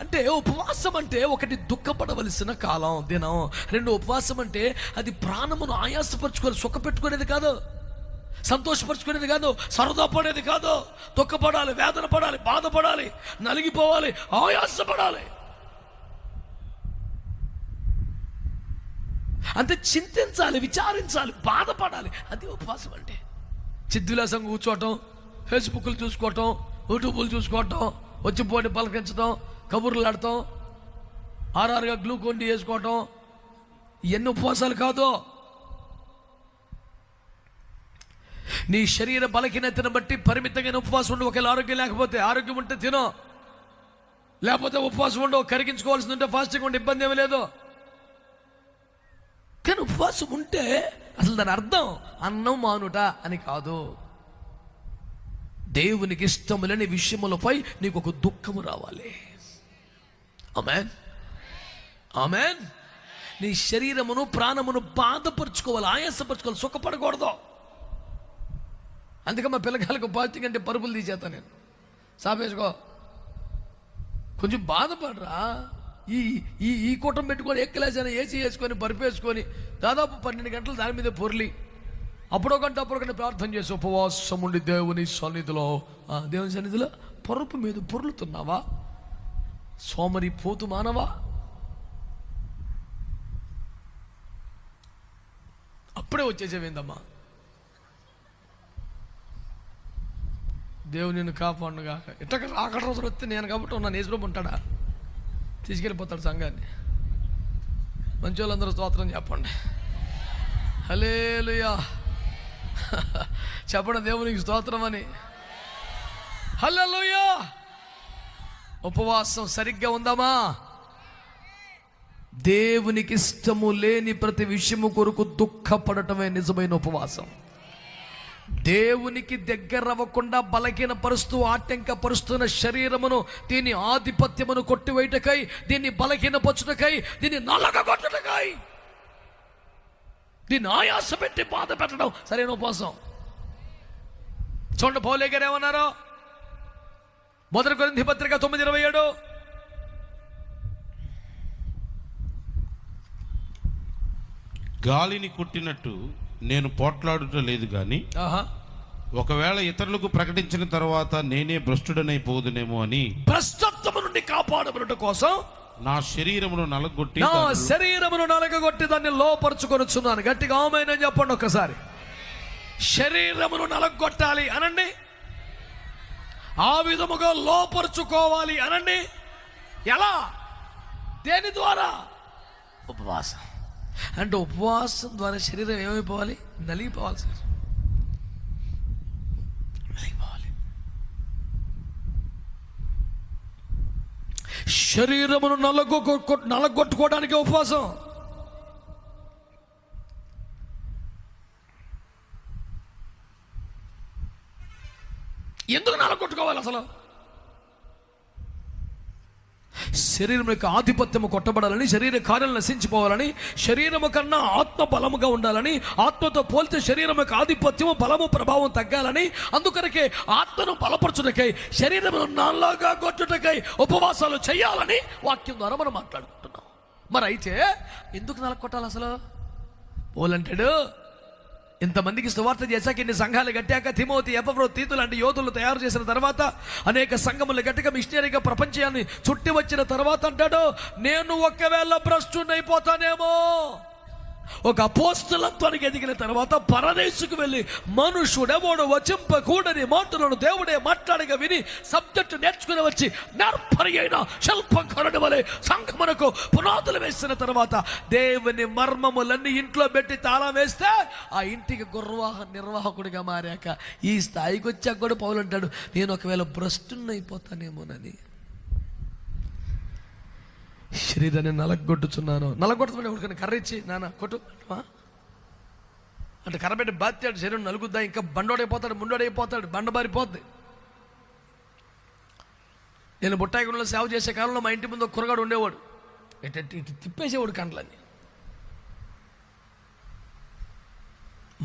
అంటే ఉపవాసం అంటే ఒకటి దుఃఖపడవలసిన కాలం దినం, రెండు ఉపవాసం అంటే అది ప్రాణమును ఆయాసపరచుకోవాలి, సుఖపెట్టుకునేది కాదు, సంతోషపరచుకునేది కాదు, సరదా పడేది కాదు. దుఃఖపడాలి, వేదన పడాలి, బాధపడాలి, నలిగిపోవాలి, ఆయాసపడాలి. అంతే, చింతించాలి, విచారించాలి, బాధపడాలి. అది ఉపవాసం అంటే. చిద్విలాసంగా కూర్చోవటం, ఫేస్బుక్లు చూసుకోవటం, యూట్యూబ్లు చూసుకోవటం, వచ్చిపోయి పలకరించడం, కబుర్లు ఆడటం, ఆర్ఆర్గా గ్లూకోన్ డి వేసుకోవటం, ఎన్ని ఉపవాసాలు కాదు. నీ శరీర బలహీనతను బట్టి పరిమితంగా ఉపవాసం ఉండి, ఒకవేళ ఆరోగ్యం లేకపోతే, ఆరోగ్యం ఉంటే తినో, లేకపోతే ఉపవాసం ఉండవు. కరిగించుకోవాల్సి ఉంటే ఫాస్టింగ్ ఉంటే ఇబ్బంది ఏమీ లేదు. కానీ ఉపవాసం ఉంటే అసలు దాని అర్థం అన్నం మానుట అని కాదు. దేవునికి ఇష్టం లేని విషయములపై నీకు ఒక దుఃఖము రావాలి. ఆమేన్, ఆమేన్. నీ శరీరమును ప్రాణమును బాధపరుచుకోవాలి, ఆయాసపరచుకోవాలి, సుఖపడకూడదు. అందుకే మా పిల్లకాయలకు ఫాస్టింగ్ అంటే పరుపులు తీసేస్తా నేను. సాపేసుకో, కొంచెం బాధపడరా. ఈ ఈ ఈ కూటం పెట్టుకొని ఎక్కలేసని ఏసీ వేసుకొని పరిపేసుకొని దాదాపు 12 గంటలు దాని మీద పొర్లి అప్పుడో గంట ప్రార్థన చేసి ఉపవాసం ఉండి దేవుని సన్నిధిలో పరుపు మీద పొర్లుతున్నావా? సోమరి పోతు మానవా? అప్పుడే వచ్చేసేవేందమ్మా. దేవుని నిన్ను కాపాడుగా. ఇట్టక అక్కడ రోజులు వస్తే నేను కాబట్టి ఉన్నాను, ఏసులో ఉంటాడా, తీసుకెళ్ళిపోతాడు సంఘాన్ని. మంచి వాళ్ళందరూ స్తోత్రం చెప్పండి. హల్లెలూయా చెప్పండి, దేవునికి స్తోత్రం అని. హల్లెలూయా. ఉపవాసం సరిగ్గా ఉందామా? దేవునికి ఇష్టము లేని ప్రతి విషయము కొరకు దుఃఖపడటమే నిజమైన ఉపవాసం. దేవునికి దగ్గర అవ్వకుండా బలహీనపరుస్తూ ఆటంకపరుస్తున్న శరీరమును, దీని ఆధిపత్యమును కొట్టివేయటకై, దీన్ని బలహీనపరచుటకై, దీన్ని నలగగొట్టుటకై, దీన్ని ఆయాస పెట్టి బాధ పెట్టడం సరైన ఉపవాసం. చూడండి పౌలు గారు ఏమన్నారో, 1 కొరింథీ పత్రిక 9:27, గాలిని కొట్టినట్టు నేను పోట్లాడుట లేదు గాని, ఒకవేళ ఇతరులకు ప్రకటించిన తర్వాత నేనే భ్రష్టుడనైపోదునేమో అని, భ్రష్టత్వము నుండి కాపాడబడుట కోసం నా శరీరమును నలగొట్టి దాన్ని లోపరుచుకొనుచున్నాను. గట్టిగా ఆమేన్ అని చెప్పండి ఒక్కసారి. శరీరమును నలగొట్టాలి అనండి, ఆ విధముగా లోపరుచుకోవాలి అనండి. ఎలా? దేని ద్వారా? ఉపవాసం. అంటే ఉపవాసం ద్వారా శరీరం ఏమైపోవాలి? నలిగిపోవాలి సార్, నలిగిపోవాలి. శరీరమును నలగొట్టుకోవడానికి ఉపవాసం. ఎందుకు నలగొట్టుకోవాలి అసలు? శరీరం యొక్క ఆధిపత్యము కొట్టబడాలని, శరీర కార్యాలు నశించిపోవాలని, శరీరము కన్నా ఆత్మ బలముగా ఉండాలని, ఆత్మతో పోల్చే శరీరం యొక్క ఆధిపత్యము, బలము, ప్రభావం తగ్గాలని, అందుకనకే ఆత్మను బలపరచుటకై, శరీరమును నల్లగా కొట్టుటకై ఉపవాసాలు చేయాలని వాక్యం ద్వారా మనం మాట్లాడుకుంటున్నాం. మరి అయితే ఎందుకు నలగొట్టాలి అసలు? పోలంటాడు, ఇంతమందికి సువార్త చేశాక, ఇన్ని సంఘాలు కట్టాక, తిమోతి, ఎపఫ్రోతు, తీతు లాంటి యోధులు తయారు చేసిన తర్వాత, అనేక సంఘములు గట్టిగా మిషనరీగా ప్రపంచాన్ని చుట్టి వచ్చిన తర్వాత అంటాడు, నేను ఒకవేళ భ్రష్టునైపోతానేమో. ఒక అపోస్తలత్వానికి ఎదిగిన తర్వాత పరదేశుకు వెళ్ళి మనుషుడెవడు వచింపకూడని మాటలను దేవుడే మాట్లాడగా విని సబ్జెక్టు నేర్చుకుని వచ్చి నేర్పరి అయిన శిల్పకరుడి వలె సంఘమునకు పునాదులు వేసిన తర్వాత దేవుని మర్మములన్నీ ఇంట్లో పెట్టి తాళం వేస్తే ఆ ఇంటికి నిర్వాహకుడిగా మారాక ఈ స్థాయికి వచ్చాక కూడా పౌలు అంటాడు, నేను ఒకవేళ భ్రష్టునైపోతానేమోనని. శరీరాన్ని నలగొట్టుచున్నాను. నలగొట్టుతున్నా ఎవరికైనా కర్ర ఇచ్చి నాన్న కొట్టు అంటే కర్ర పెట్టి బాత్తాడు, శరీరం నలుగుద్దా, ఇంకా బండోడైపోతాడు, ముండోడైపోతాడు, బండబారిపోద్ది. నేను బుట్టాయిగూడలో సేవ చేసే కాలంలో మా ఇంటి ముందు ఒక కురగాడు ఉండేవాడు. ఇటు తిప్పేసేవాడు కండ్లన్నీ.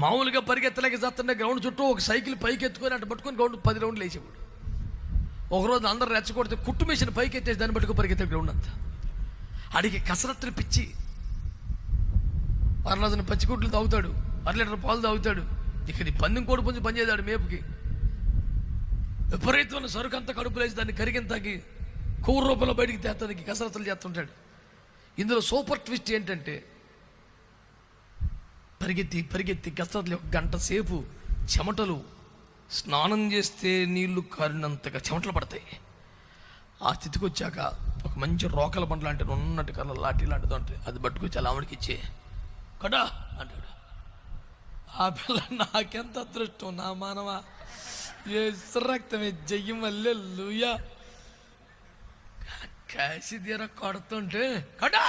మామూలుగా పరిగెత్తలేక చేస్తుంటే గ్రౌండ్ చుట్టూ ఒక సైకిల్ పైకి ఎత్తుకొని అటు పట్టుకొని గ్రౌండ్ 10 రౌండ్లు వేసేవాడు. ఒకరోజు అందరూ రెచ్చగొడితే కుట్టు మిషన్ పైకి ఎత్తేసి దాన్ని బట్టుకు పరిగెత్తే గ్రౌండ్ అంతా. అడిగి కసరత్తులు పిచ్చి, 6 పచ్చిగుడ్లు తాగుతాడు, 1 లీటర్ పాలు తాగుతాడు. ఇక్కడ పందెం కోడి పుంజు పనిచేస్తాడు మేపుకి. విపరీతమైన సరుకు అంతా కడుపులేసి దాన్ని కరిగింతాకి కొవ్వు రూపంలో బయటికి తేస్తానికి కసరత్తులు చేస్తుంటాడు. ఇందులో సూపర్ ట్విస్ట్ ఏంటంటే పరిగెత్తి కసరత్తులు 1 గంట సేపు చెమటలు, స్నానం చేస్తే నీళ్లు కారినంతగా చెమటలు పడతాయి. ఆ స్థితికి వచ్చాక ఒక మంచి రోకల పంట లాంటి ఉన్నట్టు కళ్ళ లాఠీ లాంటిది ఉంటుంది, అది పట్టుకొచ్చి అలా ఆవిడకి ఇచ్చే కడా అంటాడు. ఆ పిల్ల నాకెంత అదృష్టం, నా మానవ రక్తమే జయ్యం వల్లే లూయా కాసి తీర కొడుతుంటే కడా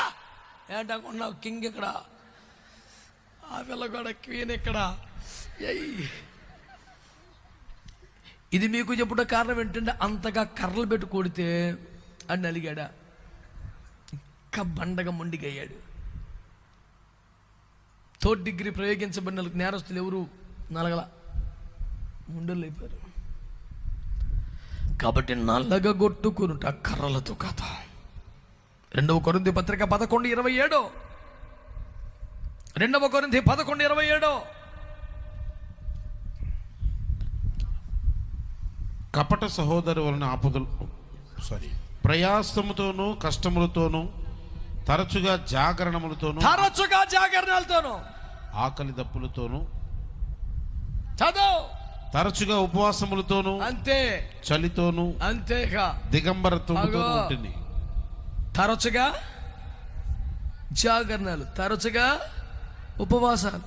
ఏంటనుకున్నావు, కింగ్ ఇక్కడ, ఆ పిల్ల కూడా క్వీన్ ఇక్కడ. ఇది మీకు చెప్పుడు కారణం ఏంటంటే అంతగా కర్రలు పెట్టి కొడితే అని అలిగాడా, ఇంకా బండగా మొండిగయ్యాడు. 3rd డిగ్రీ ప్రయోగించబడిన నేరస్తులు ఎవరు నలగల, ముండలు అయిపోయారు. కాబట్టి నల్లగొట్టుకునుట కర్రలతో కాదు. 2వ కొరింథీ పత్రిక 11:27, 2వ కొరింథీ 11:27. కపట సహోదరు వలన ప్రయాసముతోనూ కష్టములతోనూ తరచుగా జాగరణాలతోనూ ఆకలి దప్పులతోనూ తరచుగా ఉపవాసములతోనూ అంతే చలితోనూ అంతేగా దిగంబరత్వముతో ఉంటుంది. తరచుగా జాగరణాలు, తరచుగా ఉపవాసాలు.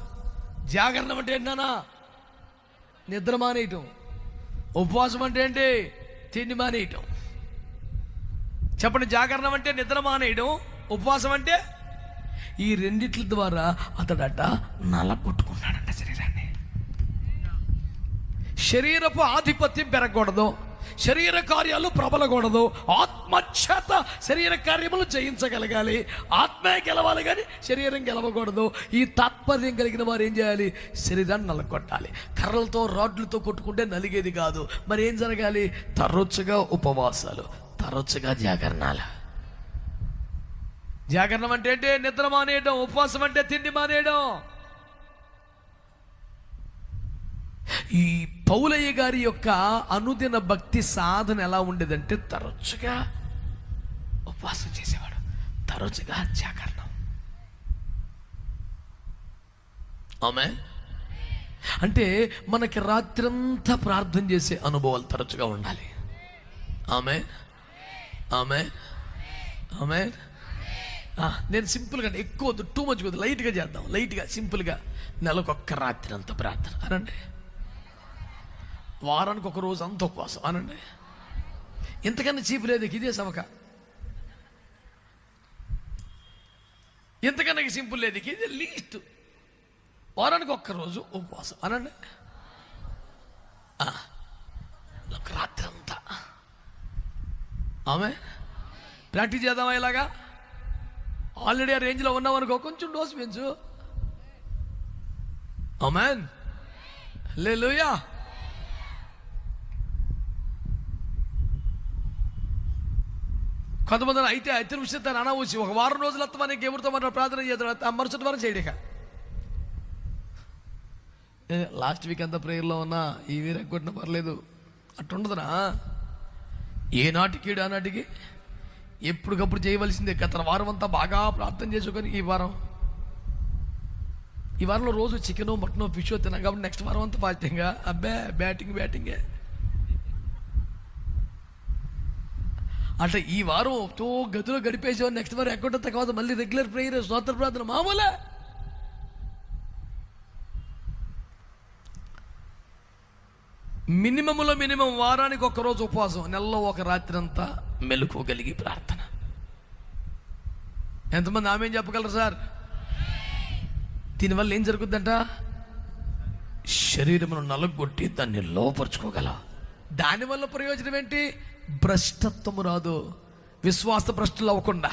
జాగరణం అంటే ఏంటన్నా? నిద్ర మానేయటం. ఉపవాసం అంటే ఏంటి? తిండి మానేయటం. చెప్పండి, జాగరణం అంటే నిద్ర మానేయడం, ఉపవాసం అంటే ఈ రెండిట్ల ద్వారా అతడట నలగొట్టుకున్నాడంట శరీరాన్ని. శరీరపు ఆధిపత్యం పెరగకూడదు, శరీర కార్యాలు ప్రబలకూడదు, ఆత్మచేత శరీర కార్యములు జయించగలగాలి. ఆత్మే గెలవాలి కానీ శరీరం గెలవకూడదు. ఈ తాత్పర్యం కలిగిన వారు ఏం చేయాలి? శరీరాన్ని నలగొట్టాలి. కర్రలతో రాడ్లతో కొట్టుకుంటే నలిగేది కాదు. మరి ఏం జరగాలి? తరచుగా ఉపవాసాలు, తరచుగా జాగరణాలు. జాగరణం అంటే ఏంటి? నిద్ర మానేయడం. ఉపవాసం అంటే తిండి మానేయడం. ఈ పౌలయ్య గారి యొక్క అనుదిన భక్తి సాధన ఎలా ఉండేదంటే తరచుగా ఉపవాసం చేసేవాడు, తరచుగా జాగరణం. ఆమేన్. అంటే మనకి రాత్రంతా ప్రార్థన చేసే అనుభవాలు తరచుగా ఉండాలి. ఆమేన్, ఆమేన్, ఆమేన్. నేను సింపుల్గా, ఎక్కువ వద్దు, టూ మచ్ వద్దు, లైట్గా చేద్దాం. లైట్గా సింపుల్గా నెలకొక్క రాత్రి అంత ప్రార్థన అనండి. వారానికి ఒక రోజు అంత ఉపవాసం అనండి. ఇంతకన్నా చీపు లేదు, ఇదే సవక. ఇంతకన్నా సింపుల్ లేదు, ఇదే లీస్ట్. వారానికి ఒక్క రోజు ఉపవాసం అనండి. ఒక రాత్రి అంతా. ఆమె ప్రాక్టీస్ చేద్దామా? ఇలాగా ఆల్రెడీ ఆ రేంజ్లో ఉన్నాం అనుకో, కొంచెం డోసు పెంచు. ఆమేన్, హల్లెలూయా. కొంతమంది అయితే విషయతాను అనవచ్చి ఒక వారం రోజులు వస్తామా నీకు ఎవరితో మనం ప్రార్థన చేద్దాం, మరుసటి వారం చేయడిక. లాస్ట్ వీక్ అంతా ప్రేయర్లో ఉన్నా, ఈ వీక్ కొట్టిన పర్లేదు అట్టుండదునా. ఏనాటికి ఆనాటికి ఎప్పటికప్పుడు చేయవలసిందే. గత వారం అంతా బాగా ప్రార్థన చేసుకొని ఈ వారంలో రోజు చికెను మటను ఫిష్ తిన్నాం కాబట్టి నెక్స్ట్ వారం అంతా ఫాస్టింగా. అబ్బే బ్యాటింగే. అంటే ఈ వారం గదిలో గడిపేసావు, నెక్స్ట్ వారం ఎక్కడ తర్వాత మళ్ళీ రెగ్యులర్ ప్రేయర్, స్తోత్ర ప్రార్థన మామూలే. మినిమం వారానికి ఒక రోజు ఉపవాసం, నెలలో ఒక రాత్రి అంతా మెలకువగలిగి ప్రార్థన. ఎంతమంది ఆమె చెప్పగలరు సార్? దీనివల్ల ఏం జరుగుద్దంట? శరీరమును నలగొట్టి దాన్ని లోపరుచుకోగలవు. దానివల్ల ప్రయోజనం ఏంటి? భ్రష్టత్వము రాదు. విశ్వాస భ్రష్టులు అవ్వకుండా,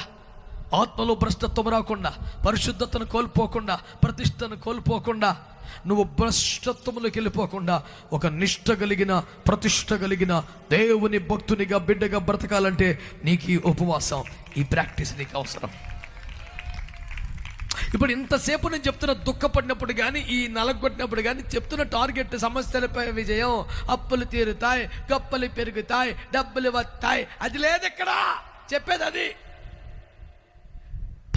ఆత్మలో భ్రష్టత్వం రాకుండా, పరిశుద్ధతను కోల్పోకుండా, ప్రతిష్టను కోల్పోకుండా, నువ్వు భ్రష్టత్వంలోకి వెళ్ళిపోకుండా ఒక నిష్ఠ కలిగిన, ప్రతిష్ట కలిగిన దేవుని భక్తునిగా, బిడ్డగా బ్రతకాలంటే నీకు ఈ ఉపవాసం, ఈ ప్రాక్టీస్ నీకు అవసరం. ఇప్పుడు ఇంతసేపు నేను చెప్తున్న దుఃఖపడినప్పుడు కానీ, ఈ నలగొట్టినప్పుడు కానీ చెప్తున్న టార్గెట్ సమస్యలపై విజయం, అప్పులు తీరుతాయి, గొప్పలు పెరుగుతాయి, డబ్బులు వస్తాయి, అది లేదు ఇక్కడ చెప్పేది. అది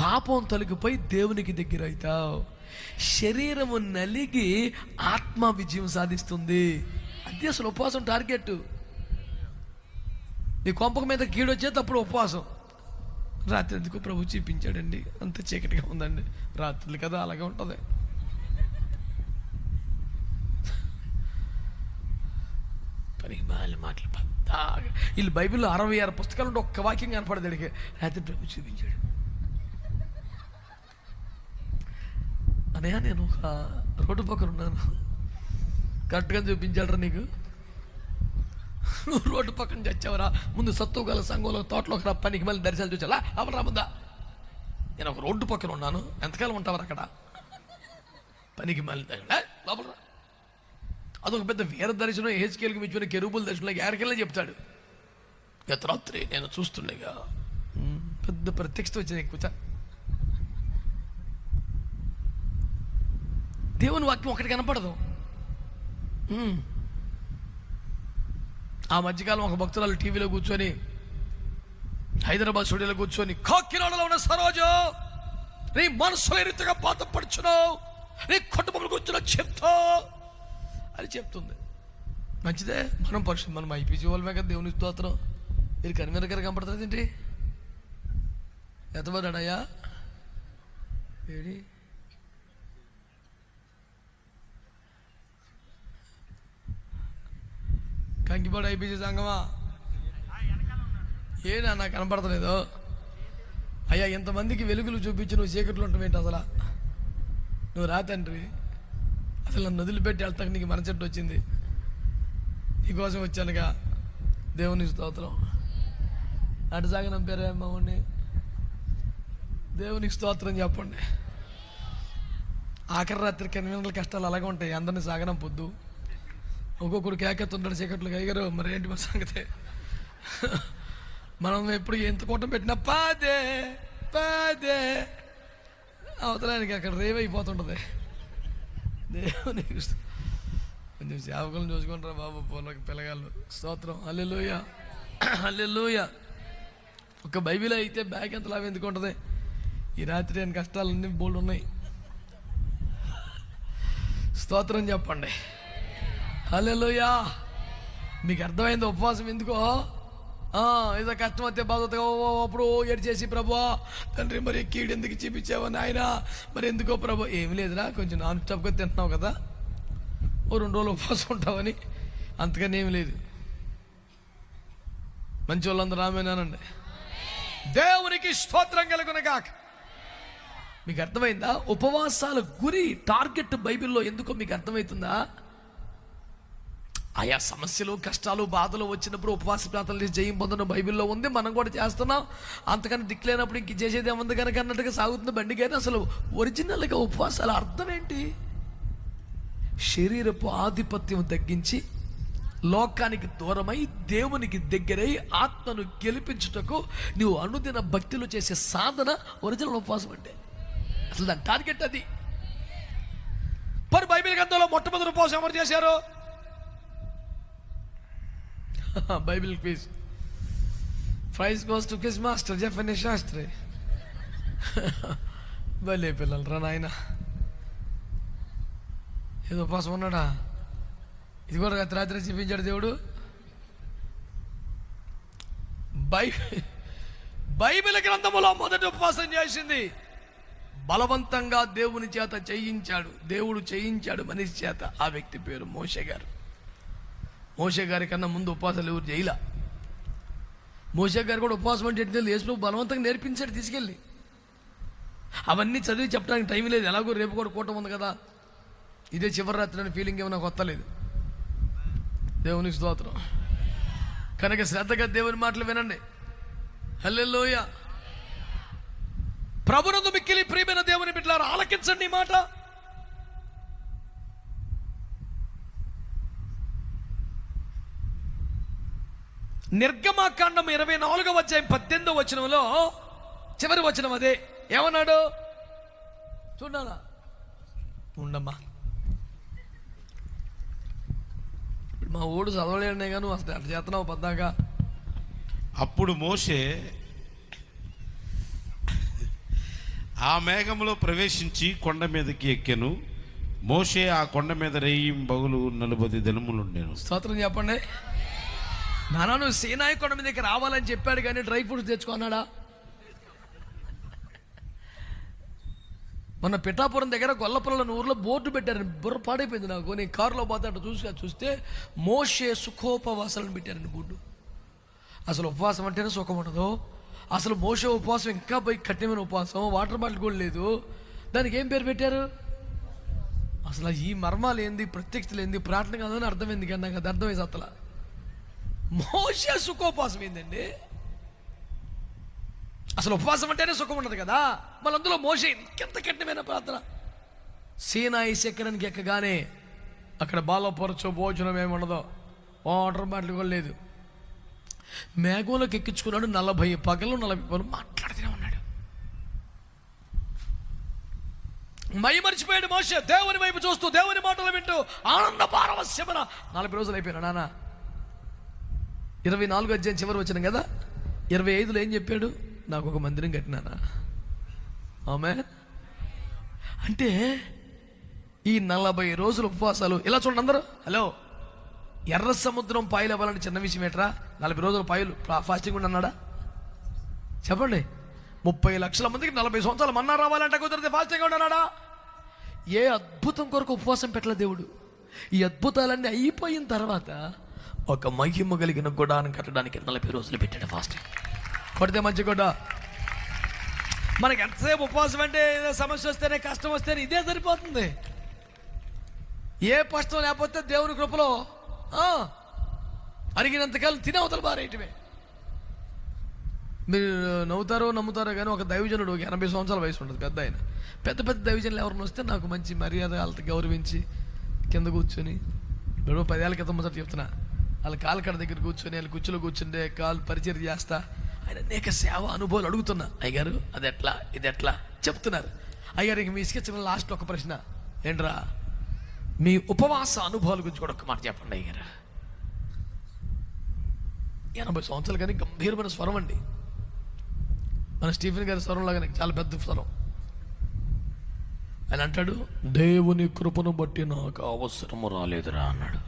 పాపం తొలగిపోయి దేవునికి దగ్గర అవుతావు. శరీరము నలిగి ఆత్మ విజయం సాధిస్తుంది. అది అసలు ఉపవాసం టార్గెట్. నీ కొంపక మీద కీడొచ్చేటప్పుడు ఉపవాసం. రాత్రి ఎందుకు ప్రభు చూపించాడండి, అంత చీకటిగా ఉందండి, రాత్రులు కదా అలాగే ఉంటుంది. పని మాటలు పెద్దగా వీళ్ళు బైబిల్లో 66 పుస్తకాలు ఉంటే ఒక్క వాక్యం కనపడదు. అడిగే రాత్రి ప్రభు చూపించాడు అనయా. నేను ఒక రోడ్డు పక్కన ఉన్నాను, కరెక్ట్గా చూపించాడరా నీకు. నువ్వు రోడ్డు పక్కన చచ్చావరా, ముందు సత్తు గల సంఘంలో తోటలోకి రా, పనికి మళ్ళీ దర్శనాలు చూచాలా అవరా ముందా. నేను ఒక రోడ్డు పక్కన ఉన్నాను, ఎంతకాలం ఉంటావరా అక్కడ, పనికి మళ్ళీ లోపల. అదొక పెద్ద వీర దర్శనం, హెచ్కేల్కి మించిన కెరూబుల దర్శనంలో ఏడకెళ్ళే చెప్తాడు. గత రాత్రి నేను చూస్తుండగా పెద్ద ప్రత్యక్షత వచ్చింది. కూర్చో, దేవుని వాక్యం ఒకటి కనపడదు. ఆ మధ్యకాలం ఒక భక్తురాలు టీవీలో కూర్చొని, హైదరాబాద్ స్టూడియోలో కూర్చొని, కాకినాడలో ఉన్న సరోజు నీ మనసులో రీతిగా బాధపడుచున్నావు, నీ కుటుంబంలో కూర్చున్న చెప్తా అని చెప్తుంది. మంచిదే, మనం పరిశుద్ధం, మనం ఐపీసీ వాళ్ళమే కదా, దేవుని స్తోత్రం. మీరు కనిమీర గారు కనపడుతుంది ఏంటి, ఎంతమంది ఏడి కంకిపాడు ఐపీసీ సంగమా ఏనా నాకు కనపడతలేదు అయ్యా. ఎంతమందికి వెలుగులు చూపించి నువ్వు చీకట్లో ఉంటావేంటి అసలు, నువ్వు రా తండ్రి. అసలు నన్ను వదిలిపెట్టి వెళ్తాక నీకు మనచెట్టు వచ్చింది, నీకోసం వచ్చానుగా, దేవుని స్తోత్రం. అటు సాగి నంపారా అమ్మని, దేవునికి స్తోత్రం చెప్పండి. ఆఖరి రాత్రి కన్వీనర్ల కష్టాలు అలాగే ఉంటాయి, అందరినీ సాగనం పొద్దు. ఒక్కొక్కడు కేకెత్తుంటాడు చీకట్లు, అయ్యారు మరి ఏంటి మన సంగతి. మనం ఎప్పుడు ఎంత కూటం పెట్టినా పాదే పాదే అవతలానికి అక్కడ రేవ్ అయిపోతుంటుంది. దేవుని కొంచెం సేవకులను చూసుకుంటారా బాబు, పూర్వకి పిల్లగాళ్ళు. స్తోత్రం, హల్లెలూయా హల్లెలూయా. ఒక బైబిల్ అయితే బ్యాగ్ ఎంత లాభం ఎందుకు ఉంటుంది. ఈ రాత్రి అని కష్టాలన్నీ బోల్డ్ ఉన్నాయి. స్తోత్రం చెప్పండి, హల్లెలూయా. మీకు అర్థమైంది ఉపవాసం ఎందుకో. ఏదో కష్టం వస్తే బాధ అప్పుడు ఏడు చేసి, ప్రభా తండ్రి మరి కీడు ఎందుకు చూపించావా నాయన, మరి ఎందుకో ప్రభా. ఏమి లేదురా, కొంచెం నాన్ స్టాప్గా తింటున్నావు కదా, ఓ 2 రోజులు ఉపవాసం ఉంటావని, అంతకని ఏమి లేదు. మంచి వాళ్ళందరూ రామేనానండి. దేవునికి స్తోత్రం కలుగునగాక. మీకు అర్థమైందా ఉపవాసాల గురి, టార్గెట్ బైబిల్లో ఎందుకో మీకు అర్థమవుతుందా. ఆయా సమస్యలు, కష్టాలు, బాధలు వచ్చినప్పుడు ఉపవాస ప్రార్థనలు జయం పొందడం బైబిల్లో ఉంది, మనం కూడా చేస్తున్నాం. అంతకని దిక్కులేనప్పుడు ఇంక చేసేది ఏముంది కనుక అన్నట్టుగా సాగుతుంది బండి. కానీ అసలు ఒరిజినల్గా ఉపవాసాల అర్థం ఏంటి? శరీరపు ఆధిపత్యం తగ్గించి లోకానికి దూరమై దేవునికి దగ్గరై ఆత్మను గెలిపించుటకు నువ్వు అనుదిన భక్తిలో చేసే సాధన ఒరిజినల్ ఉపవాసం అంటే. అసలు దాని టార్గెట్ అది. మరి బైబిల్ గ్రంథంలో మొట్టమొదటి ఉపవాసం ఎవరు చేశారు? Bible quiz. Prize goes to quiz master జెఫనీ శాస్త్రి. భలే పిల్లలు రా నాయన. ఏదో ఉపవాసం ఉన్నాడా? ఇది కూడా రాత్రి చూపించాడు దేవుడు. బైబిల్ గ్రంథములో మొదటి ఉపవాసం చేసింది బలవంతంగా దేవుని చేత చేయించాడు, దేవుడు చేయించాడు మనిషి చేత. ఆ వ్యక్తి పేరు మోషే గారు. మోషే గారి కన్నా ముందు ఉపవాసాలు ఎవరు చేయలా. మోషే గారు కూడా ఉపవాసం అంటే ఏంటి యేసు బలవంతంగా నేర్పించాడు తీసుకెళ్ళి. అవన్నీ చదివి చెప్పడానికి టైం లేదు, ఎలాగో రేపు కూడా కూటం ఉంది కదా, ఇదే చివరి రాత్రి అనే ఫీలింగ్ ఏమైనా కొత్త లేదు. దేవునికి స్తోత్రం. కనుక శ్రద్ధగా దేవుని మాటలు వినండి. హల్లెలూయా. ప్రభునందు మిక్కిలి ప్రియమైన దేవుని బిడ్డలారా, ఆలకించండి ఈ మాట. నిర్గమాకాండం 24వ అధ్యాయం 18వ వచనంలో చివరి వచనం అదే. ఏమన్నాడు చూడాలా? ఉండమ్మా, మా ఓడు చదవలేనే కానీ అసలు అట్లా చేస్తున్నావు పద్దాగా. అప్పుడు మోషే ఆ మేఘంలో ప్రవేశించి కొండ మీదకి ఎక్కెను. మోషే ఆ కొండ మీద రేయింబగలు 40 దినములుండెను. స్తోత్రం చెప్పండి. నాన్న, నువ్వు సీనాయి కొండ మీదకి రావాలని చెప్పాడు కానీ డ్రై ఫ్రూట్స్ తెచ్చుకున్నాడా? మొన్న పిఠాపురం దగ్గర గొల్లపురం ఊర్లో బోర్డు పెట్టారు, బుర్ర పాడైపోయింది నాకు. నేను కారులో పోతే అట్లా చూస్తే మోషే సుఖోపవాసాలను పెట్టారండి బోర్డు. అసలు ఉపవాసం అంటేనే సుఖం ఉండదు. అసలు మోషే ఉపవాసం ఇంకా పోయి కఠినమైన ఉపవాసం, వాటర్ బాటిల్ కూడా లేదు. దానికి ఏం పేరు పెట్టారు? అసలు ఈ మర్మాలు ఏంది, ప్రత్యక్షతలు ఏంది, ప్రార్థన కాదని అర్థమైంది కానీ నాకు అది అర్థమైంది. అసలు మోషే సుఖోపవాసం ఏందండి? అసలు ఉపవాసం అంటేనే సుఖం ఉండదు కదా, మళ్ళీ అందులో మోషే ఇంకెంత కఠినమైన ప్రార్థన. సీనాయి శిఖరానికి ఎక్కగానే అక్కడ బాలపరచు భోజనం ఏమి ఉండదు, వాటర్ బాటిల్ కూడా లేదు. మేఘంలోకి ఎక్కించుకున్నాడు. 40 పగలు 40 పనులు మాట్లాడుతూనే ఉన్నాడు. మరిచిపోయాడు మోషే. దేవుని వైపు చూస్తూ, దేవుని మాటలు వింటూ ఆనంద పారవశ్యమన 40 రోజులు అయిపోయినా. నాన్న 24వ అధ్యాయం చివరి వచ్చిన కదా, 25లో ఏం చెప్పాడు? నాకు ఒక మందిరం కట్టినానా. ఆమె అంటే ఈ 40 రోజులు ఉపవాసాలు. ఇలా చూడండి అందరూ, హలో, ఎర్ర సముద్రం పాయలు అవ్వాలంటే చిన్న విషయం ఏట్రా? 40 రోజులు పాయలు ఫాస్టింగ్ ఉండి అన్నాడా? చెప్పండి. 30 లక్షల మందికి 40 సంవత్సరాలు మన్నా రావాలంటే కుదిరితే ఫాస్టింగ్ ఉండన్నాడా? ఏ అద్భుతం కొరకు ఉపవాసం పెట్టలే దేవుడు. ఈ అద్భుతాలన్నీ అయిపోయిన తర్వాత ఒక మహిమ కలిగిన గుడాన్ని కట్టడానికి 40 రోజులు పెట్టాడు ఫాస్టింగ్. కొడితే మంచి గుడ్డ. మనకి ఎంతసేపు ఉపవాసం అంటే సమస్య వస్తేనే, కష్టం వస్తేనే ఇదే సరిపోతుంది. ఏ కష్టం లేకపోతే దేవుని కృపలో అరిగినంతకాలం తినే అవతల బారేయటమే. మీరు నవ్వుతారో నమ్ముతారో కానీ ఒక దైవజనుడు 80 సంవత్సరాల వయసు ఉంటుంది, పెద్ద ఆయన. పెద్ద పెద్ద దైవజనులు ఎవరిని వస్తే నాకు మంచి మర్యాద వాళ్ళతో గౌరవించి కింద కూర్చొని, ఇప్పుడు 10 ఏళ్ళ క్రితం మొదటి చెప్తున్నా, వాళ్ళ కాలకడ దగ్గర కూర్చొని, వాళ్ళ కుర్చీలో కూర్చుంటే కాలు పరిచయం చేస్తా. ఆయన అనేక సేవ అనుభవాలు అడుగుతున్నా. అయ్యగారు అది ఎట్లా, ఇది ఎట్లా చెప్తున్నారు. అయ్యారు ఇంక మీ ఇసుకొచ్చిన లాస్ట్ ఒక ప్రశ్న ఏంట్రా, మీ ఉపవాస అనుభవాల గురించి కూడా ఒక మాట చెప్పండి అయ్యారు. 80 సంవత్సరాలు కానీ గంభీరమైన స్వరం అండి. మన స్టీఫెన్ గారి స్వరం లాగానే చాలా పెద్ద స్వరం. ఆయన అంటాడు, దేవుని కృపను బట్టి నాకు అవసరము రాలేదురా అన్నాడు.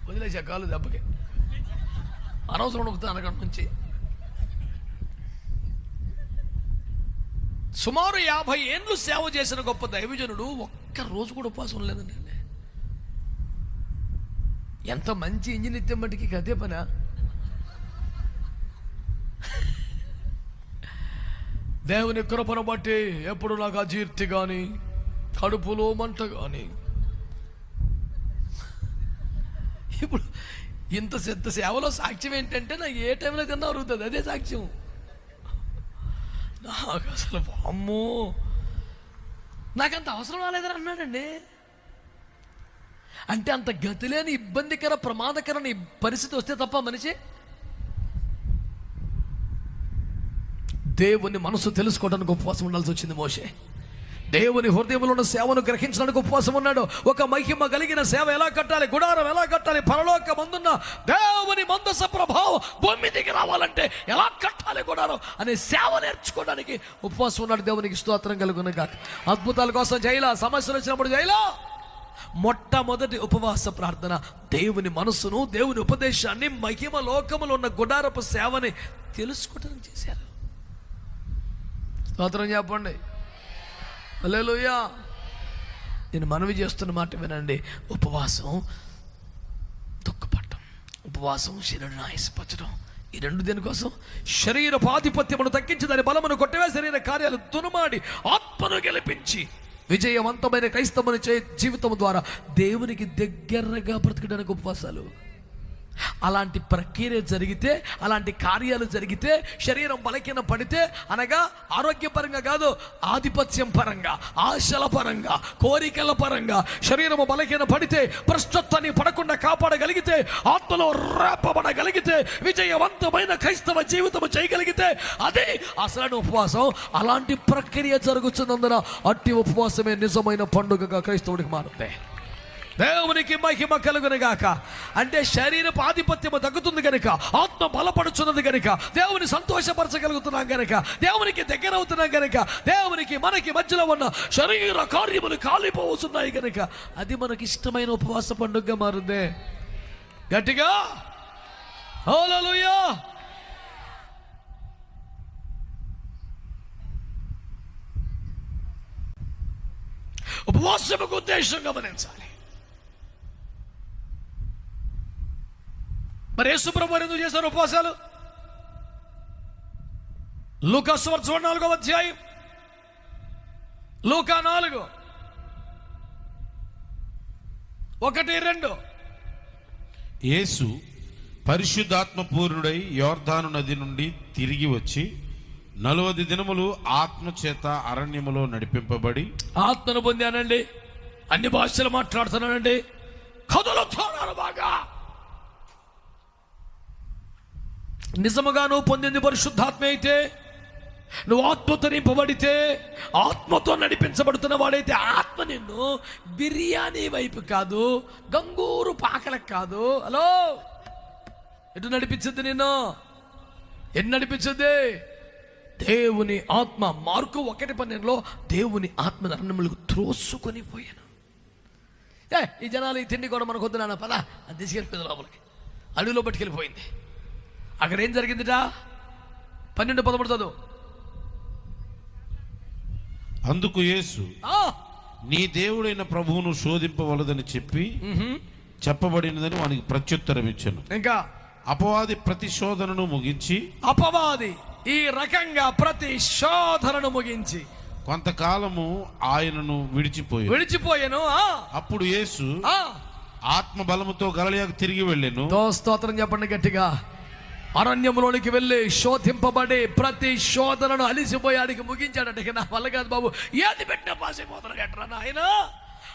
వదిలేసా కాలు దెబ్బకి, అనవసరం నొక్కుతాను అక్కడ నుంచి. సుమారు 50 ఏళ్ళు సేవ చేసిన గొప్ప దైవజనుడు ఒక్క రోజు కూడా ఉపవాసం లేదండి. ఎంత మంచి ఇంజిన్ ఇచ్చే మట్టికి అదే పనా? దేవుని కృపను బట్టి ఎప్పుడు నాకు అజీర్తి కానీ, కడుపులో మంట కానీ. ఇప్పుడు ఇంత పెద్ద సేవలో సాక్ష్యం ఏంటంటే, నాకు ఏ టైంలో తిన్నా అరుగుతుంది, అదే సాక్ష్యం. నాకు అసలు అమ్మో, నాకంత అవసరం రాలేదని అన్నాడండి. అంటే అంత గతి లేని ఇబ్బందికర ప్రమాదకరమైన పరిస్థితి వస్తే తప్ప మనిషి దేవుని మనసు తెలుసుకోవడానికి ఉపవాసం ఉండాల్సి వచ్చింది మోషే. దేవుని హృదయంలో ఉన్న సేవను గ్రహించడానికి ఉపవాసం ఉన్నాడు. ఒక మహిమ కలిగిన సేవ ఎలా కట్టాలి, గుడారం ఎలా కట్టాలి, పరలోక మందున్న దేవుని మందస ప్రభావం భూమి దిగి రావాలంటే ఎలా కట్టాలి గుడారం అనే సేవ నేర్చుకోవడానికి ఉపవాసం ఉన్నాడు. దేవునికి స్తోత్రం కలుగును గాక. అద్భుతాల కోసం జైలా, సమస్యలు వచ్చినప్పుడు జైలా మొట్టమొదటి ఉపవాస ప్రార్థన దేవుని మనస్సును, దేవుని ఉపదేశాన్ని, మహిమ లోకములో ఉన్న గుడారపు సేవని తెలుసుకోవడానికి చేశారు. స్తోత్రం చెప్పండి. హల్లెలూయా. నేను మనవి చేస్తున్న మాట వినండి. ఉపవాసం దుఃఖపడటం, ఉపవాసం శరీరాన్ని ఆయాసపరచడం, ఈ రెండు దేనికోసం? శరీరపు ఆధిపత్యమును తగ్గించి దాని బలమును కొట్టవే, శరీర కార్యాలు దునుమాడి ఆత్మను గెలిపించి విజయవంతమైన క్రైస్తవుని జీవితం ద్వారా దేవునికి దగ్గరగా బ్రతకడానికి ఉపవాసాలు. అలాంటి ప్రక్రియ జరిగితే, అలాంటి కార్యాలు జరిగితే, శరీరం బలహీన పడితే, అనగా ఆరోగ్యపరంగా కాదు, ఆధిపత్యం పరంగా, ఆశల పరంగా, కోరికల పరంగా శరీరము బలహీన పడితే, భ్రష్టత్వాన్ని పడకుండా కాపాడగలిగితే, ఆత్మలో రేపబడగలిగితే, విజయవంతమైన క్రైస్తవ జీవితం చేయగలిగితే అదే అసలైన ఉపవాసం. అలాంటి ప్రక్రియ జరుగుతున్నందున అట్టి ఉపవాసమే నిజమైన పండుగగా క్రైస్తవుడికి మారుతుంది. దేవునికి మహిమ కలుగును గాక. అంటే శరీరపు ఆధిపత్యము తగ్గుతుంది కనుక, ఆత్మ బలపడుచున్నది కనుక, దేవుని సంతోషపరచగలుగుతున్నాం కనుక, దేవునికి దగ్గర అవుతున్నాం కనుక, దేవునికి మనకి మధ్యలో ఉన్న శరీర కార్యములు కాలిపోతున్నాయి కనుక అది మనకి ఇష్టమైన ఉపవాస పండుగగా మారుందే. గట్టిగా హల్లెలూయా. ఉపవాసముకు ఉద్దేశం గమనించాలి. మరి యేసు ప్రభువు ఎందుకు చేశారు ఉపవాసాలు? లూకా సువార్త 4వ అధ్యాయం, లూకా 4:1-2. యేసు పరిశుద్ధాత్మ పూర్ణుడై యోర్దాను నది నుండి తిరిగి వచ్చి 40 దినములు ఆత్మ చేత అరణ్యములో నడిపింపబడి. ఆత్మను పొందానండి, అన్ని భాషలు మాట్లాడుతున్నానండి, కదులుతున్నాను బాగా. నిజముగా నువ్వు పొందింది పరిశుద్ధాత్మ అయితే, నువ్వు ఆత్మతో నింపబడితే, ఆత్మతో నడిపించబడుతున్న వాడైతే, ఆత్మ నిన్ను బిర్యానీ వైపు కాదు, గంగూరు పాకలకు కాదు, హలో, ఎటు నడిపించింది? నిన్ను ఎటు నడిపించింది? దేవుని ఆత్మ. మార్కు 1:12 దేవుని ఆత్మ అరణ్యములకు త్రోసుకొని పోయాను. ఈ జనాలు ఈ తిండి కూడా మనకు వద్దునా, పదా అది తీసుకెళ్ళిపోయింది లోపలికి, అడవిలో పట్టుకెళ్ళిపోయింది. అక్కడ ఏం జరిగిందిట? 12:13 చదువు. అందుకు యేసు, నీ దేవుడైన ప్రభువును శోధింపవలదని చెప్పబడినదని వానికి ప్రత్యుత్తరం ఇచ్చాను. ఇంకా అపవాది ప్రతి శోధనను ముగించి, అపవాది ఈ రకంగా ప్రతి శోధనను ముగించి కొంతకాలము ఆయనను విడిచిపోయాను. అప్పుడు యేసు ఆత్మ బలముతో గలిలయకు తిరిగి వెళ్ళెను. స్తోత్రం చెప్పండి గట్టిగా. అరణ్యంలోనికి వెళ్ళి శోధింపబడి ప్రతి శోధనను అలిసిపోయాడికి ముగించాడట. నా వల్ల కాదు బాబు, ఏది పెట్టినా పాసైపోతాను గట్రా నాయన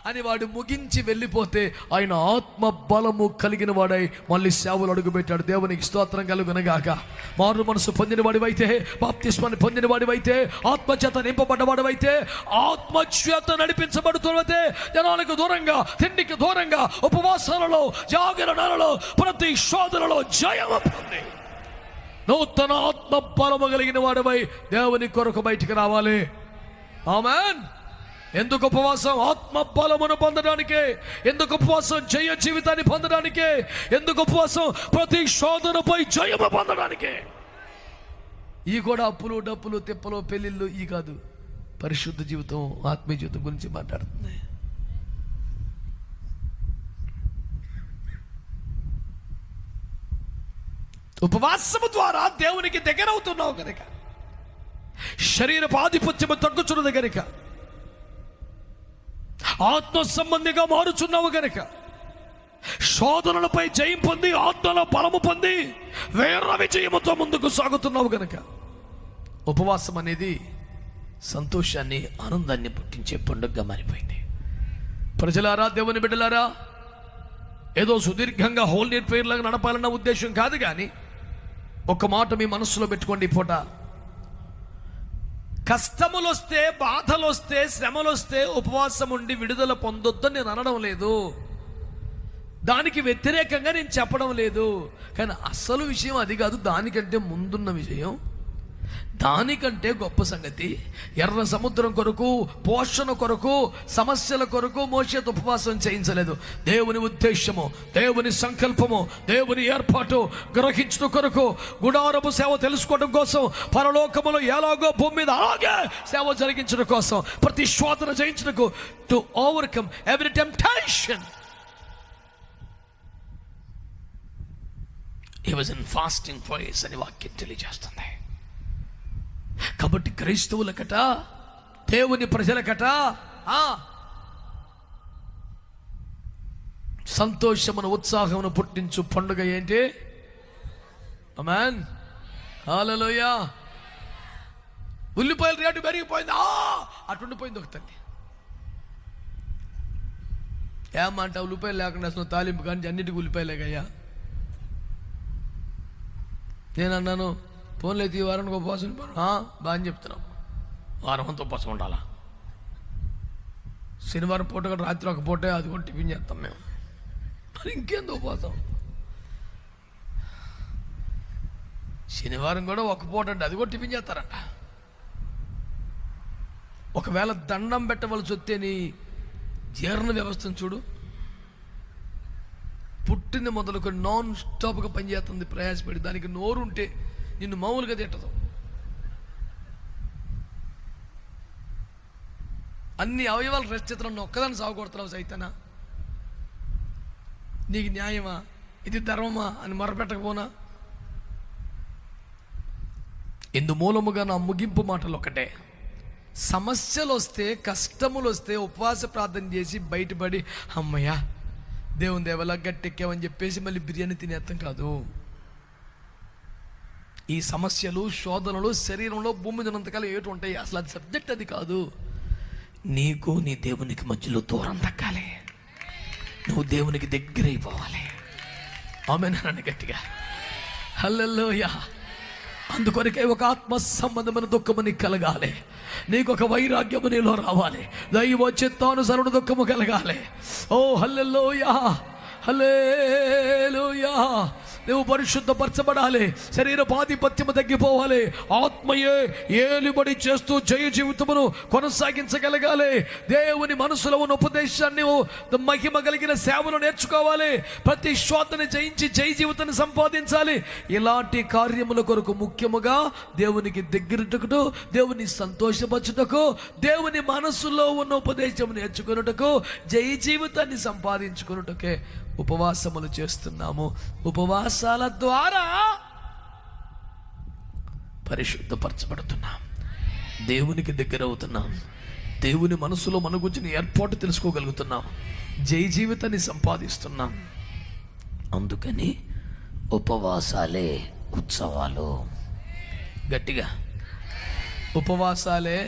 అని వాడు ముగించి వెళ్ళిపోతే, ఆయన ఆత్మ బలము కలిగిన వాడై మళ్ళీ సేవలు అడుగుపెట్టాడు. దేవునికి స్తోత్రం కలుగునగాక. మారు మనసు పొందిన వాడివైతే, బాప్తిస్మాన్ని పొందిన వాడివైతే, ఆత్మచేత నింపబడ్డవాడివైతే, ఆత్మచేత నడిపించబడుతున్నదే, జనాలకు దూరంగా, తిండికి దూరంగా, ఉపవాసాలలో, జాగరణలో, ప్రతి శోధనలో జయము పొంది నూతన ఆత్మ బలము కలిగిన వాడివై దేవుని కొరకు బయటికి రావాలి. ఆమేన్. ఎందుకు ఉపవాసం? ఆత్మ బలమును పొందడానికే. ఎందుకు ఉపవాసం? జయ జీవితాన్ని పొందడానికే. ఎందుకు ఉపవాసం? ప్రతి శోధనపై జయము పొందడానికే. ఈ కూడా అప్పులు, డప్పులు, తిప్పలు, పెళ్ళిళ్ళు ఈ కాదు. పరిశుద్ధ జీవితం, ఆత్మీయ జీవితం గురించి మాట్లాడుతుంది. ఉపవాసము ద్వారా దేవునికి దగ్గర అవుతున్నావు కనుక, శరీరపు ఆధిపత్యము తగ్గుచున్నది కనుక, ఆత్మ సంబంధిగా మారుచున్నావు గనక, శోధనలపై జయం పొంది, ఆత్మలో బలము పొంది, వేర విజయముతో ముందుకు సాగుతున్నావు గనక, ఉపవాసం అనేది సంతోషాన్ని, ఆనందాన్ని పుట్టించే పండుగగా మారిపోయింది. ప్రజలారా, దేవుని బిడ్డలారా, ఏదో సుదీర్ఘంగా హోల్ నైట్ ప్రేయర్ లాగా నడపాలన్న ఉద్దేశం కాదు. కానీ ఒక మాట మీ మనస్సులో పెట్టుకోండి. పూట కష్టములు వస్తే, బాధలు వస్తే, శ్రమలు వస్తే ఉపవాసం ఉండి విడుదల పొందొద్దని నేను అనడం లేదు, దానికి వ్యతిరేకంగా నేను చెప్పడం లేదు. కానీ అసలు విషయం అది కాదు. దానికంటే ముందున్న విషయం, దానికంటే గొప్ప సంగతి, ఎర్ర సముద్రం కొరకు, పోషణ కొరకు, సమస్యల కొరకు మోషేతో ఉపవాసం చేయించలేదు. దేవుని ఉద్దేశము, దేవుని సంకల్పము, దేవుని ఏర్పాటు గ్రహించడం కొరకు, గుడారపు సేవ తెలుసుకోవడం కోసం, పరలోకములో ఎలాగో భూమి మీద అలాగే సేవ జరిగించడం కోసం, ప్రతి శోధన జయించడానికి, to overcome every temptation. He was in fasting praise అని వాక్యం తెలియజేస్తుంది. కాబట్టి క్రైస్తవులకట, దేవుని ప్రజలకట సంతోషమును ఉత్సాహమును పుట్టించు పండుగ ఏంటి? ఆమేన్, హల్లెలూయా. ఉల్లిపాయల రేటు పెరిగిపోయింది, అటుండిపోయింది ఒక తల్లి. ఏమంట ఉల్లిపాయలు లేకుండా అసలు తాలింపు కానీ అన్నిటికీ ఉల్లిపాయలేకయ్యా. నేను అన్నాను, ఫోన్లో ఈ వారానికి ఉపవాసం బాగా అని చెప్తున్నాం. వారం అంతా ఉపవాసం ఉండాలా? శనివారం పూట కూడా రాత్రి ఒక పూటే అది కూడా టిఫిన్ చేస్తాం మేము. మరి ఇంకేంది ఉపవాసం? శనివారం కూడా ఒక పూట అంటే అది కూడా టిఫిన్ చేస్తారంట. ఒకవేళ దండం పెట్టవలసి వస్తే నీ జీర్ణ వ్యవస్థను చూడు, పుట్టింది మొదలుకొని నాన్ స్టాప్గా పనిచేస్తుంది ప్రయాసపడి. దానికి నోరు ఉంటే నిన్ను మామూలుగా తిట్టదు. అన్ని అవయవాలు రెస్ట్ చేస్తున్నావు, ఒక్కదాన్ని సాగుకొడుతున్నావు సైతనా. నీకు న్యాయమా, ఇది ధర్మమా అని మొరపెట్టకపోనా? ఇందు మూలముగా నా ముగింపు మాటలు ఒకటే, సమస్యలు వస్తే కష్టములు వస్తే ఉపవాస ప్రార్థన చేసి బయటపడి అమ్మయ్యా దేవుని దేవలా గట్టెక్కామని చెప్పేసి మళ్ళీ బిర్యానీ తినేస్తాం కాదు. ఈ సమస్యలు శోధనలు శరీరంలో భూమి మీద ఉన్నంతకాలం ఏటు ఉంటాయి. అసలు అది సబ్జెక్ట్ అది కాదు. నీకు నీ దేవునికి మధ్యలో దూరం తగ్గాలి, నువ్వు దేవునికి దగ్గర అయిపోవాలి. ఆమేన్ గట్టిగా హల్లెలూయా. అందుకొరకే ఒక ఆత్మ సంబంధమైన దుఃఖము నీకు కలగాలి, నీకు ఒక వైరాగ్యము నీలో రావాలి, దైవ చిత్తానుసరణ దుఃఖము కలగాలి. ఓ హల్లెలూయా, హల్లెలూయా. నువ్వు పరిశుద్ధపరచబడాలి, శరీరపు ఆధిపత్యము తగ్గిపోవాలి, ఆత్మయే ఏలుబడి చేస్తూ జయ జీవితమును కొనసాగించగలగాలి. దేవుని మనసులో ఉన్న ఉపదేశాన్ని, మహిమ కలిగిన సేవలు నేర్చుకోవాలి, ప్రతి శోధని జయించి జయ జీవితాన్ని సంపాదించాలి. ఇలాంటి కార్యముల కొరకు ముఖ్యముగా దేవునికి దగ్గరటకు, దేవుని సంతోషపరచుటకు, దేవుని మనసులో ఉన్న ఉపదేశం నేర్చుకున్నటకు, జయ జీవితాన్ని సంపాదించుకున్నటకే ఉపవాసములు చేస్తున్నాము. ఉపవాసాల ద్వారా పరిశుద్ధపరచబడుతున్నాం, దేవునికి దగ్గర అవుతున్నాం, దేవుని మనసులో మన గురించి ఏర్పాటు తెలుసుకోగలుగుతున్నాం, జయ జీవితాన్ని సంపాదిస్తున్నాం. అందుకని ఉపవాసాలే ఉత్సవాలు. గట్టిగా ఉపవాసాలే,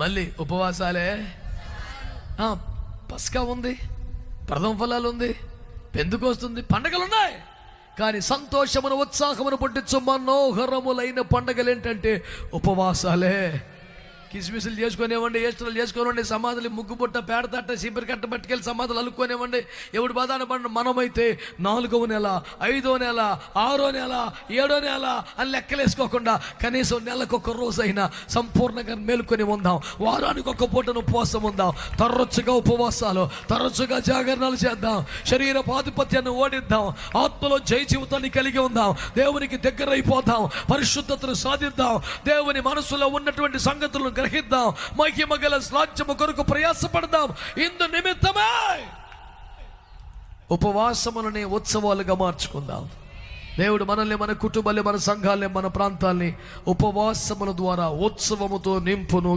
మళ్ళీ ఉపవాసాలే. పస్కా ఉంది, ప్రథమ ఫలాలు ఉంది, పెందుకొస్తుంది, పండగలు ఉన్నాయి. కానీ సంతోషమును ఉత్సాహమును పుట్టించు మనోహరములైన పండగలు ఏంటంటే ఉపవాసాలే. కిస్మిసులు చేసుకునేవ్వండి, ఏస్టర్లు చేసుకోనివ్వండి, సమాధులు ముగ్గు పుట్ట పేడతట్ట చీపిరి కట్ట పట్టుకెళ్ళి సమాధులు అల్లుకొనివ్వండి. ఎవడు బాధాన పడిన మనమైతే 4వ నెల, 5వ నెల, 6వ నెల, 7వ నెల అని లెక్కలేసుకోకుండా కనీసం నెలకొక రోజైనా సంపూర్ణంగా మేలుకొని ఉందాం. వారానికి ఒక పూటను ఉపవాసం ఉందాం. తరచుగా ఉపవాసాలు, తరచుగా జాగరణాలు చేద్దాం. శరీర ఆధిపత్యాన్ని ఓడిద్దాం, ఆత్మలో జయ జీవితాన్ని కలిగి ఉందాం, దేవునికి దగ్గర అయిపోదాం, పరిశుద్ధతను సాధిద్దాం, దేవుని మనసులో ఉన్నటువంటి సంగతులను గ్రహిద్దాం, మహిమ గల రాజ్యము కొరకు ప్రయాసపడదాం. ఇందు నిమిత్తమే ఉపవాసములని ఉత్సవాలుగా మార్చుకుందాం. దేవుడు మనల్ని, మన కుటుంబాన్ని, మన సంఘాలని, మన ప్రాంతాల్ని ఉపవాసముల ద్వారా ఉత్సవముతో నింపును.